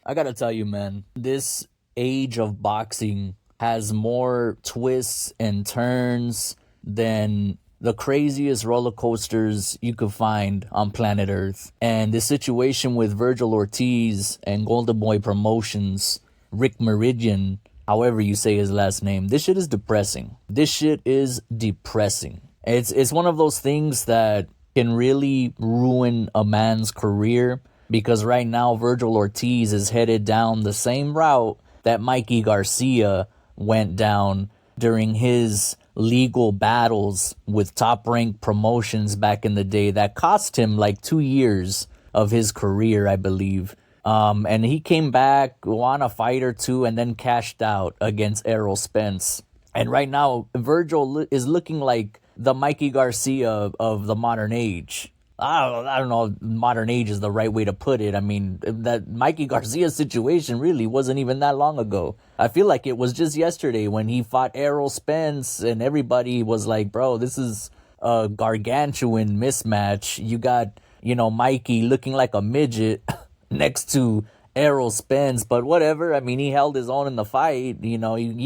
I gotta tell you, man, this age of boxing has more twists and turns than the craziest roller coasters you could find on planet Earth. And the situation with Virgil Ortiz and Goldenboy Promotions, Rick Meridian, however you say his last name, this shit is depressing. This shit is depressing. It's one of those things that can really ruin a man's career because right now Virgil Ortiz is headed down the same route that Mikey Garcia went down during his legal battles with top ranked promotions back in the day that cost him like 2 years of his career, I believe. And he came back, won a fight or two, and then cashed out against Errol Spence. And right now, Virgil is looking like the Mikey Garcia of the modern age. I don't know if modern age is the right way to put it. I mean, that Mikey Garcia situation really wasn't even that long ago. I feel like it was just yesterday when he fought Errol Spence and everybody was like, bro, this is a gargantuan mismatch. You got, Mikey looking like a midget next to Errol Spence, but whatever. I mean, he held his own in the fight. He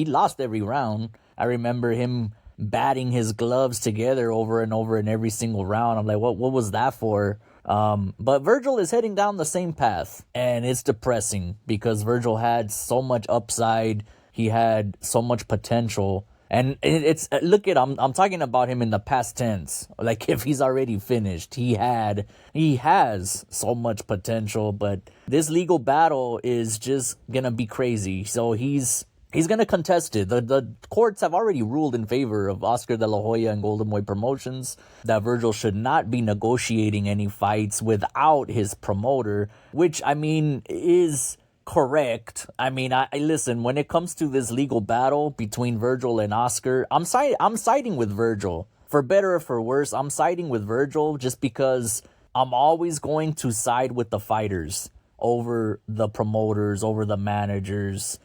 lost every round. I remember him batting his gloves together over and over in every single round. I'm like, what was that for? But Virgil is heading down the same path, and it's depressing because Virgil had so much upside. He had so much potential. And it's look at I'm talking about him in the past tense. Like if he's already finished, he has so much potential, but this legal battle is just gonna be crazy. So he's going to contest it. The courts have already ruled in favor of Oscar De La Hoya and Goldenboy Promotions that Virgil should not be negotiating any fights without his promoter, which, I mean, is correct. I mean, I listen, when it comes to this legal battle between Virgil and Oscar, I'm siding with Virgil. For better or for worse, I'm siding with Virgil just because I'm always going to side with the fighters over the promoters, over the managers,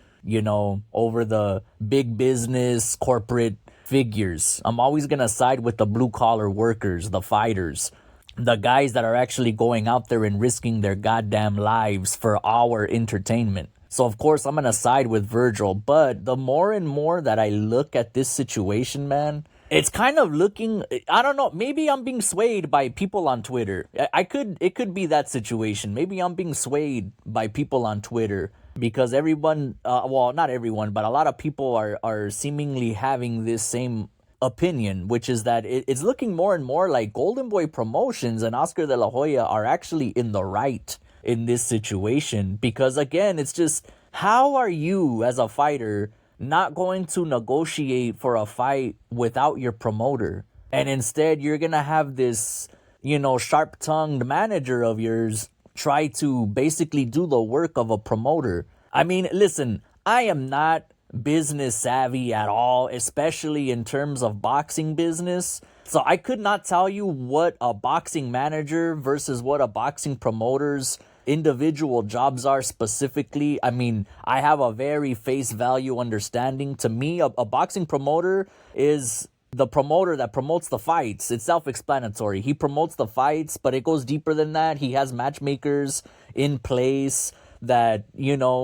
over the big business corporate figures. I'm always going to side with the blue collar workers, the fighters, the guys that are actually going out there and risking their goddamn lives for our entertainment. So of course I'm going to side with Virgil, but the more and more that I look at this situation, man, it's kind of looking, I don't know, maybe I'm being swayed by people on Twitter. It could be that situation. Maybe I'm being swayed by people on Twitter because everyone, well, not everyone, but a lot of people are seemingly having this same opinion, which is that it's looking more and more like Goldenboy Promotions and Oscar De La Hoya are actually in the right in this situation. Because again, it's just, how are you as a fighter not going to negotiate for a fight without your promoter? And instead, you're going to have this, sharp-tongued manager of yours try to basically do the work of a promoter. I mean, listen, I am not business savvy at all, especially in terms of boxing business. So I could not tell you what a boxing manager versus what a boxing promoter's individual jobs are specifically. I mean, I have a very face value understanding. To me, a boxing promoter is the promoter that promotes the fights. It's self-explanatory. He promotes the fights, but it goes deeper than that. He has matchmakers in place that,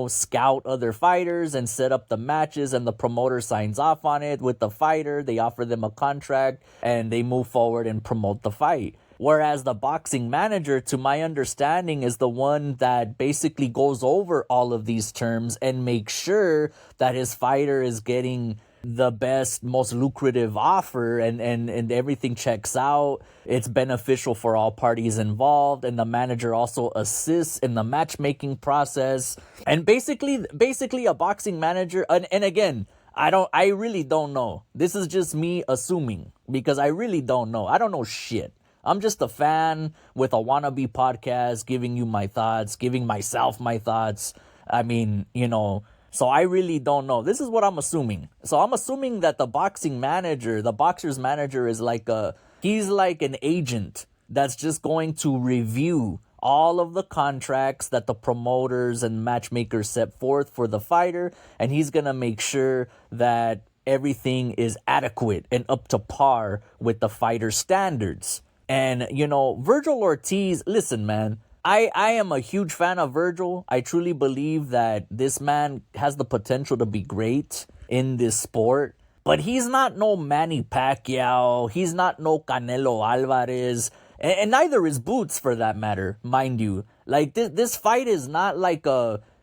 scout other fighters and set up the matches, and the promoter signs off on it with the fighter. They offer them a contract and they move forward and promote the fight. Whereas the boxing manager, to my understanding, is the one that basically goes over all of these terms and makes sure that his fighter is getting the best, most lucrative offer, and everything checks out. It's beneficial for all parties involved, and the manager also assists in the matchmaking process. And basically a boxing manager, and again, I really don't know. This is just me assuming because I really don't know. I don't know shit. I'm just a fan with a wannabe podcast, giving you my thoughts, giving myself my thoughts. I mean, so I really don't know. This is what I'm assuming. So I'm assuming that the boxer's manager is he's like an agent that's just going to review all of the contracts that the promoters and matchmakers set forth for the fighter, and he's going to make sure that everything is adequate and up to par with the fighter's standards. And, Virgil Ortiz, listen, man, I am a huge fan of Virgil. I truly believe that this man has the potential to be great in this sport. But he's not no Manny Pacquiao. He's not no Canelo Alvarez. And neither is Boots, for that matter, mind you. Like, this fight is not like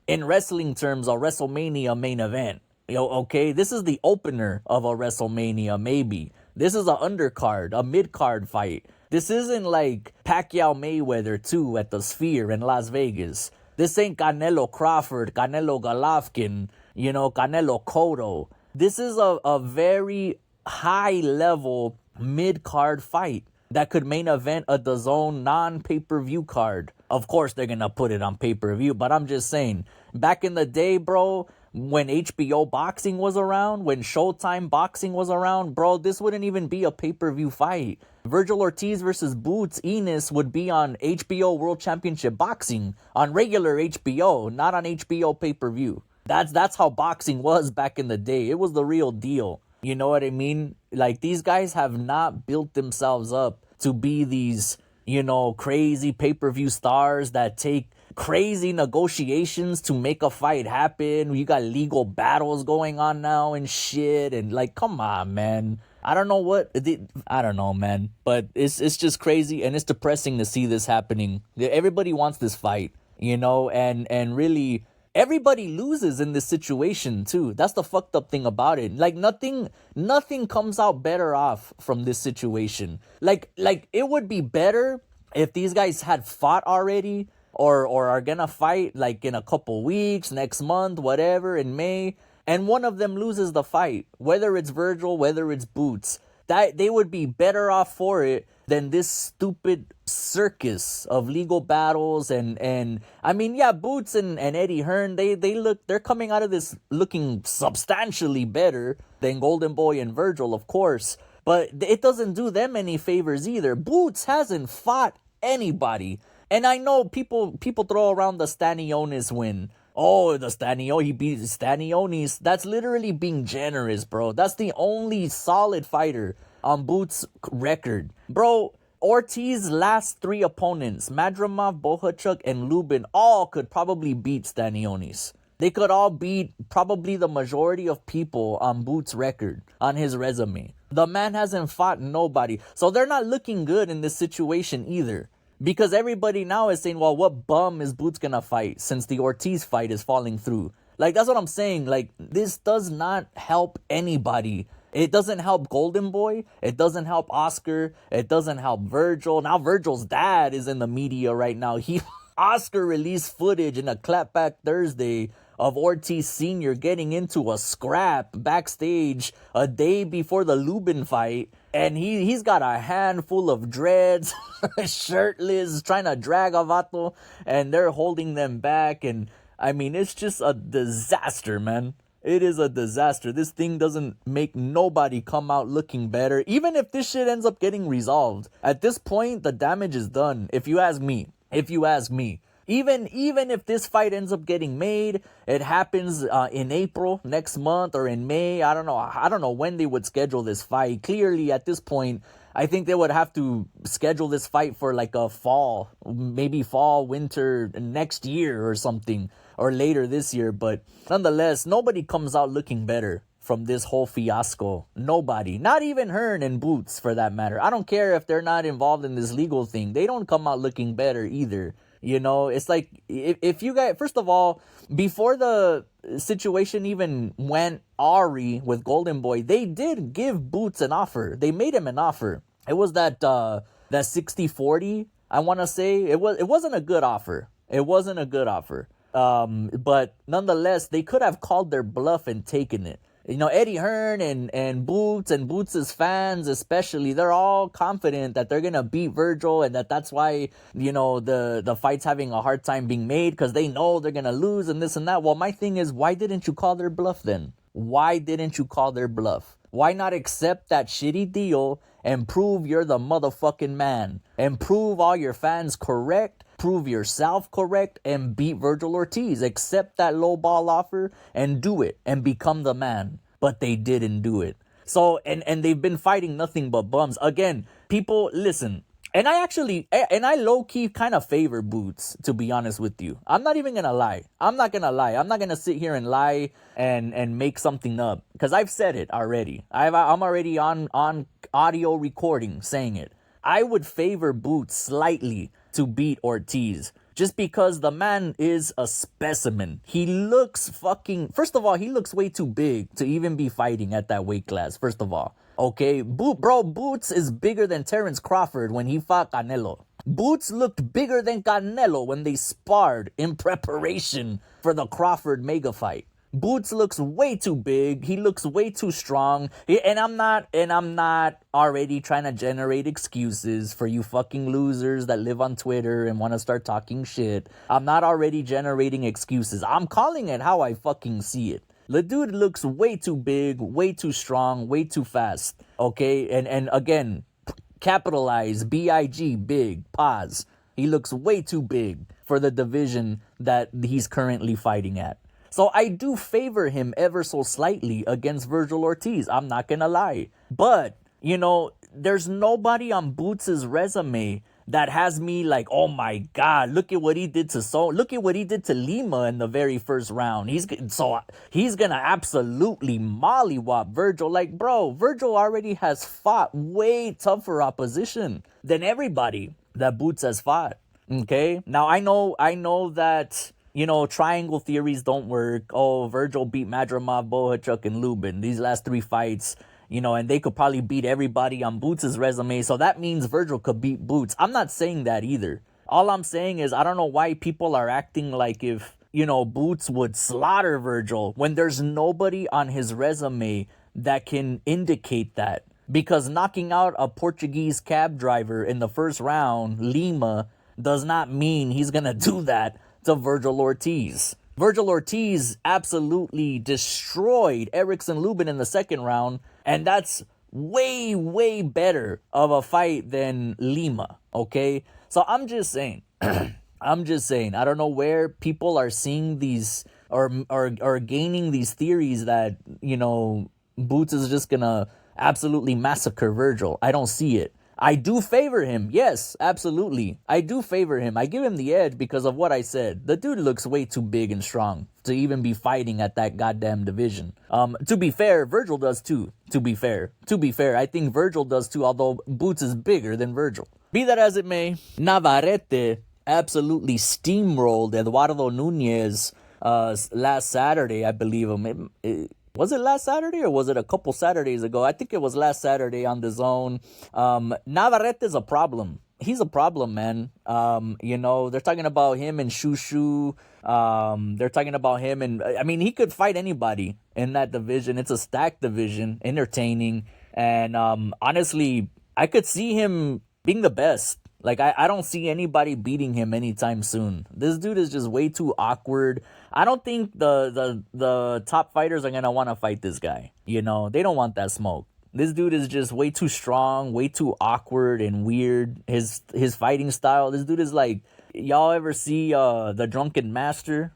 in wrestling terms, a WrestleMania main event. Okay? This is the opener of a WrestleMania, maybe. This is an undercard, a mid-card fight. This isn't like Pacquiao Mayweather 2 at the Sphere in Las Vegas. This ain't Canelo Crawford, Canelo Golovkin, Canelo Cotto. This is a very high-level mid-card fight that could main event a DAZN non-pay-per-view card. Of course, they're going to put it on pay-per-view, but I'm just saying, back in the day, bro, when HBO boxing was around, when Showtime boxing was around, bro, this wouldn't even be a pay-per-view fight. Virgil Ortiz versus Boots Enos would be on HBO World Championship Boxing, on regular HBO, not on HBO pay-per-view. That's how boxing was back in the day. It was the real deal. You know what I mean? Like, these guys have not built themselves up to be these, crazy pay-per-view stars that take crazy negotiations to make a fight happen. You got legal battles going on now and shit. And like, come on, man. I don't know, man. But it's just crazy, and it's depressing to see this happening. Everybody wants this fight, and really, everybody loses in this situation too. That's the fucked up thing about it. Like, nothing comes out better off from this situation. Like it would be better if these guys had fought already, or are gonna fight like in a couple weeks, next month, whatever, in May, and one of them loses the fight, whether it's Virgil, whether it's Boots. That they would be better off for it than this stupid circus of legal battles. And I mean, yeah, Boots and Eddie Hearn, they're coming out of this looking substantially better than Goldenboy and Virgil, of course. But it doesn't do them any favors either. Boots hasn't fought anybody. And I know people throw around the Stanionis win. Oh, he beat Stanionis. That's literally being generous, bro. That's the only solid fighter on Boots' record. Bro, Ortiz's last 3 opponents, Madrimov, Bohachuk, and Lubin, all could probably beat Stanionis. They could all beat probably the majority of people on Boots' record, on his resume. The man hasn't fought nobody. So they're not looking good in this situation either. Because everybody now is saying, well, what bum is Boots gonna fight since the Ortiz fight is falling through? Like, that's what I'm saying. Like, this does not help anybody. It doesn't help Goldenboy. It doesn't help Oscar. It doesn't help Virgil. Now Virgil's dad is in the media right now. Oscar released footage in a Clapback Thursday of Ortiz Sr. getting into a scrap backstage a day before the Lubin fight. And he's got a handful of dreads, shirtless, trying to drag a vato, and they're holding them back. And I mean, it's just a disaster, man. It is a disaster. This thing doesn't make nobody come out looking better, even if this shit ends up getting resolved. At this point, the damage is done, if you ask me. Even if this fight ends up getting made, it happens in April next month or in May. I don't know when they would schedule this fight. Clearly, at this point, I think they would have to schedule this fight for like a fall, winter next year or something, or later this year. But nonetheless, nobody comes out looking better from this whole fiasco. Nobody. Not even Hearn and Boots, for that matter. I don't care if they're not involved in this legal thing. They don't come out looking better either. It's like, if you guys, first of all, before the situation even went awry with Goldenboy, they did give Boots an offer. They made him an offer. It was that 60-40, I want to say. It wasn't a good offer. It wasn't a good offer. But nonetheless, they could have called their bluff and taken it. Eddie Hearn and Boots' fans especially, they're all confident that they're going to beat Virgil, and that's why, the fight's having a hard time being made, because they know they're going to lose and this and that. Well, my thing is, why didn't you call their bluff then? Why didn't you call their bluff? Why not accept that shitty deal and prove you're the motherfucking man, and prove all your fans correct, prove yourself correct, and beat Virgil Ortiz? Accept that low ball offer and do it and become the man. But they didn't do it. So, and they've been fighting nothing but bums. Again, people, listen, And I low key kind of favor Boots, to be honest with you. I'm not even gonna lie. I'm not gonna lie. I'm not gonna sit here and lie and make something up because I've said it already. I'm already on audio recording saying it. I would favor Boots slightly to beat Ortiz. Just because the man is a specimen. He looks fucking... First of all, he looks way too big to even be fighting at that weight class, first of all. Okay, Boots is bigger than Terrence Crawford when he fought Canelo. Boots looked bigger than Canelo when they sparred in preparation for the Crawford mega fight. Boots looks way too big. He looks way too strong. And I'm not already trying to generate excuses for you fucking losers that live on Twitter and want to start talking shit. I'm not already generating excuses. I'm calling it how I fucking see it. The dude looks way too big, way too strong, way too fast. Okay? And again, capitalize, B-I-G, big, pause. He looks way too big for the division that he's currently fighting at. So I do favor him ever so slightly against Virgil Ortiz. I'm not going to lie. But, you know, there's nobody on Boots' resume that has me like, oh my God, look at what he did look at what he did to Lima in the very first round. He's going to absolutely mollywop Virgil. Like, bro, Virgil already has fought way tougher opposition than everybody that Boots has fought. Okay? Now, I know that... You know, triangle theories don't work. Oh, Virgil beat Madrimov, Bohachuk, and Lubin. These last 3 fights, you know, and they could probably beat everybody on Boots' resume. So that means Virgil could beat Boots. I'm not saying that either. All I'm saying is I don't know why people are acting like if, you know, Boots would slaughter Virgil when there's nobody on his resume that can indicate that. Because knocking out a Portuguese cab driver in the first round, Lima, does not mean he's going to do that to Virgil Ortiz. Virgil Ortiz absolutely destroyed Erickson Lubin in the second round, and that's way, way better of a fight than Lima, okay? So I'm just saying, I don't know where people are seeing these or gaining these theories that, you know, Boots is just gonna absolutely massacre Virgil. I don't see it. I do favor him. Yes, absolutely. I do favor him. I give him the edge because of what I said. The dude looks way too big and strong to even be fighting at that goddamn division. To be fair, Virgil does too. To be fair, I think Virgil does too, although Boots is bigger than Virgil. Be that as it may, Navarrete absolutely steamrolled Eduardo Nunez last Saturday, I believe. Was it last Saturday or was it a couple Saturdays ago? I think it was last Saturday on the Zone. Navarrete is a problem. He's a problem, man. You know, they're talking about him and Shushu. They're talking about him and, I mean, he could fight anybody in that division. It's a stacked division, entertaining. And honestly, I could see him being the best. Like, I don't see anybody beating him anytime soon. This dude is just way too awkward. I don't think the top fighters are going to want to fight this guy. You know, they don't want that smoke. This dude is just way too strong, way too awkward and weird. His fighting style, this dude is like, y'all ever see The Drunken Master?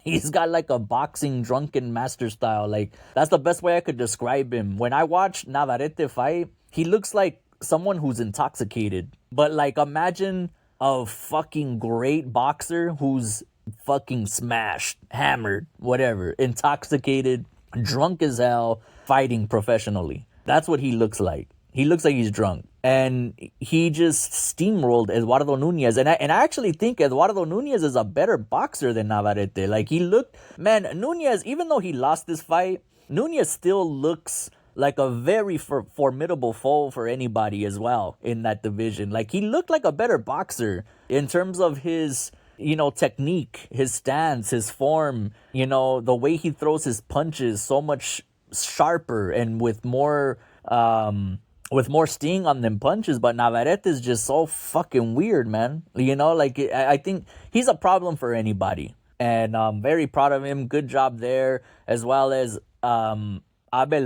He's got like a boxing drunken master style. Like, that's the best way I could describe him. When I watch Navarrete fight, he looks like someone who's intoxicated. But like, imagine a fucking great boxer who's fucking smashed, hammered, whatever, intoxicated, drunk as hell, fighting professionally. That's what he looks like. He looks like he's drunk. And he just steamrolled Eduardo Nunez. And I actually think Eduardo Nunez is a better boxer than Navarrete. Like, he looked... Man, Nunez, even though he lost this fight, Nunez still looks like a very formidable foe for anybody as well in that division. Like, he looked like a better boxer in terms of his, you know, technique, his stance, his form, you know, the way he throws his punches so much sharper and with more sting on them punches. But Navarrete is just so fucking weird, man. You know, like, I think he's a problem for anybody. And I'm very proud of him. Good job there. As well as Abel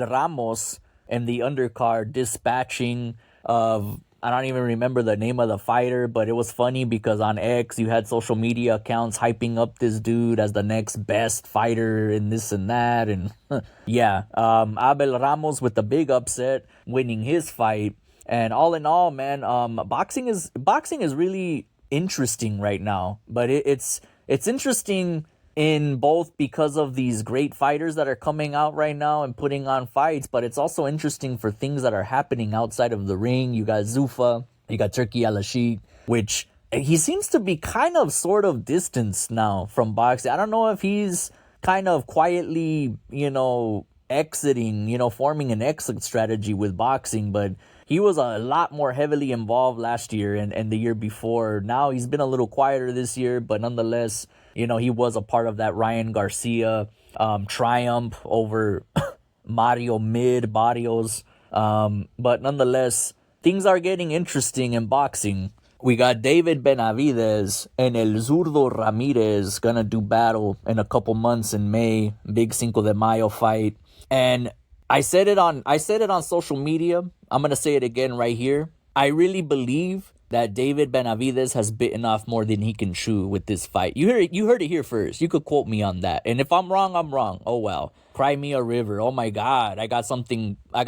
Ramos and the undercard dispatching of, I don't even remember the name of the fighter, but it was funny because on X you had social media accounts hyping up this dude as the next best fighter and this and that. And yeah, Abel Ramos with the big upset, winning his fight. And all in all, man, boxing is really interesting right now. But it's interesting in both because of these great fighters that are coming out right now and putting on fights, but it's also interesting for things that are happening outside of the ring. You got Zuffa, you got Turki Al-Ashik, which he seems to be kind of sort of distanced now from boxing. I don't know if he's kind of quietly, exiting, forming an exit strategy with boxing, but he was a lot more heavily involved last year and the year before. Now he's been a little quieter this year, but nonetheless, he was a part of that Ryan Garcia triumph over Mario Barrios. But nonetheless, things are getting interesting in boxing. We got David Benavidez and El Zurdo Ramirez gonna do battle in a couple months in May. Big Cinco de Mayo fight. And I said it on social media. I'm gonna say it again right here. I really believe that David Benavidez has bitten off more than he can chew with this fight. You heard it here first. You could quote me on that. And if I'm wrong, I'm wrong. Oh well. Cry me a river. Oh my God. I got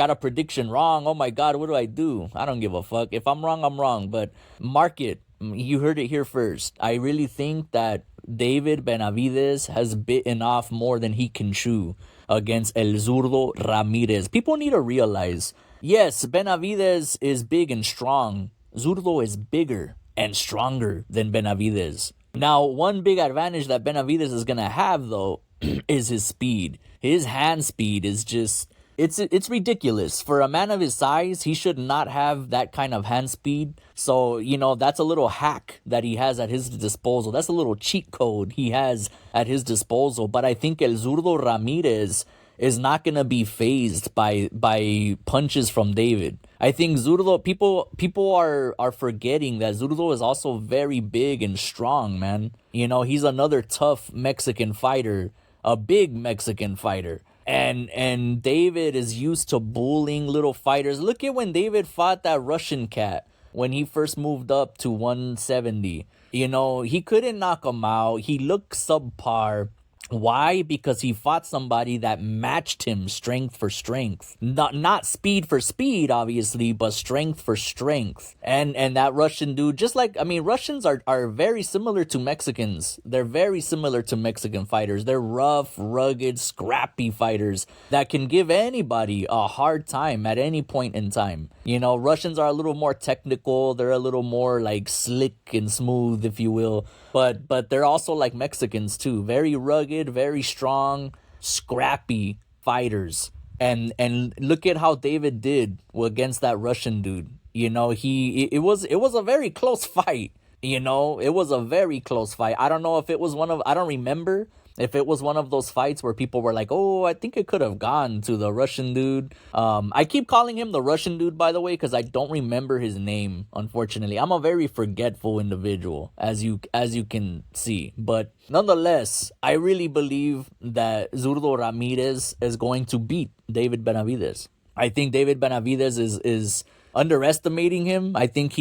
a prediction wrong. Oh my God, what do I do? I don't give a fuck. If I'm wrong, I'm wrong. But mark it. You heard it here first. I really think that David Benavidez has bitten off more than he can chew against El Zurdo Ramirez. People need to realize, yes, Benavidez is big and strong. Zurdo is bigger and stronger than Benavidez. Now, one big advantage that Benavidez is going to have, though, is his speed. His hand speed is just, it's ridiculous. For a man of his size, he should not have that kind of hand speed. So, that's a little hack that he has at his disposal. That's a little cheat code he has at his disposal. But I think El Zurdo Ramirez is not going to be phased by punches from David. I think Zurdo, people are forgetting that Zurdo is also very big and strong, man. He's another tough Mexican fighter, a big Mexican fighter. And David is used to bullying little fighters. Look at when David fought that Russian cat when he first moved up to 170. He couldn't knock him out. He looked subpar. Why? Because he fought somebody that matched him strength for strength. Not speed for speed, obviously, but strength for strength. And that Russian dude, Russians are very similar to Mexicans. They're very similar to Mexican fighters. They're rough, rugged, scrappy fighters that can give anybody a hard time at any point in time. Russians are a little more technical. They're a little more like slick and smooth, if you will. But they're also like Mexicans too. Very rugged, very strong, scrappy fighters. And look at how David did against that Russian dude. It was a very close fight. It was a very close fight. I don't know if it was I don't remember if it was one of those fights where people were like, oh, I think it could have gone to the Russian dude. I keep calling him the Russian dude, by the way, because I don't remember his name, unfortunately. I'm a very forgetful individual, as you can see. But nonetheless, I really believe that Zurdo Ramirez is going to beat David Benavidez. I think David Benavidez is underestimating him. I think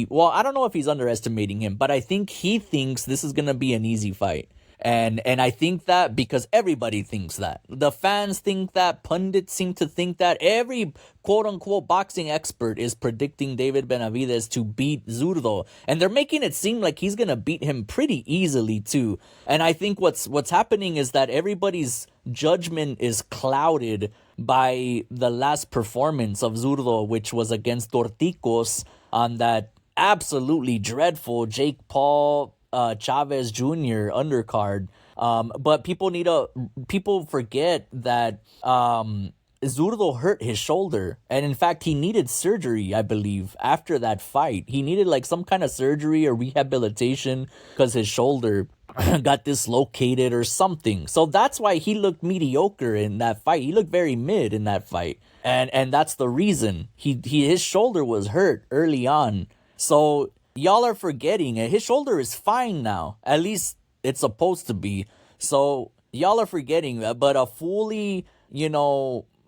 well, I don't know if he's underestimating him, but I think he thinks this is going to be an easy fight. And I think that because everybody thinks that. The fans think that. Pundits seem to think that. Every quote-unquote boxing expert is predicting David Benavidez to beat Zurdo. And they're making it seem like he's going to beat him pretty easily, too. And I think what's happening is that everybody's judgment is clouded by the last performance of Zurdo, which was against Torticos on that absolutely dreadful Jake Paul Chavez Jr. undercard. But people forget that Zurdo hurt his shoulder. And in fact, he needed surgery, I believe, after that fight. He needed like some kind of surgery or rehabilitation because his shoulder got dislocated or something. So that's why he looked mediocre in that fight. He looked very mid in that fight. And that's the reason. His shoulder was hurt early on. So y'all are forgetting it. His shoulder is fine now. At least it's supposed to be. So y'all are forgetting that. But a fully,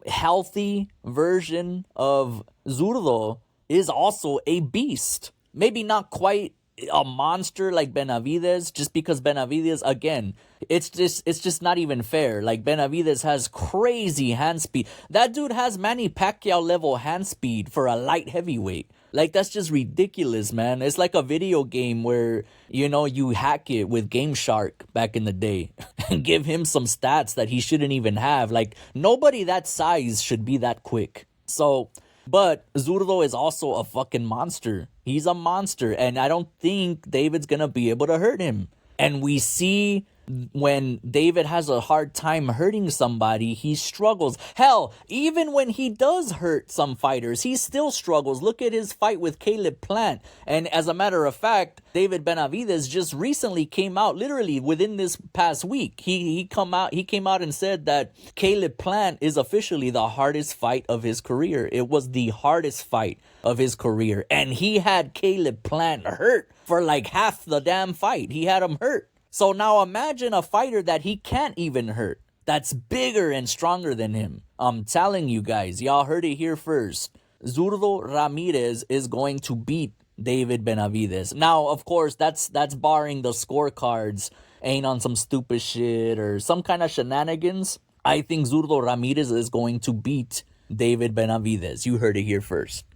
healthy version of Zurdo is also a beast. Maybe not quite a monster like Benavidez, just because Benavidez, again, it's just not even fair. Like, Benavidez has crazy hand speed. That dude has Manny Pacquiao level hand speed for a light heavyweight. Like, that's just ridiculous, man. It's like a video game where, you hack it with Game Shark back in the day and give him some stats that he shouldn't even have. Like, nobody that size should be that quick. So, but Zurdo is also a fucking monster. He's a monster, and I don't think David's gonna be able to hurt him. And we see when David has a hard time hurting somebody, he struggles. Hell, even when he does hurt some fighters, he still struggles. Look at his fight with Caleb Plant. And as a matter of fact, David Benavidez just recently came out, literally within this past week. He came out and said that Caleb Plant is officially the hardest fight of his career. It was the hardest fight of his career. And he had Caleb Plant hurt for like half the damn fight. He had him hurt. So now imagine a fighter that he can't even hurt, that's bigger and stronger than him. I'm telling you guys, y'all heard it here first. Zurdo Ramirez is going to beat David Benavidez. Now, of course, that's barring the scorecards ain't on some stupid shit or some kind of shenanigans. I think Zurdo Ramirez is going to beat David Benavidez. You heard it here first.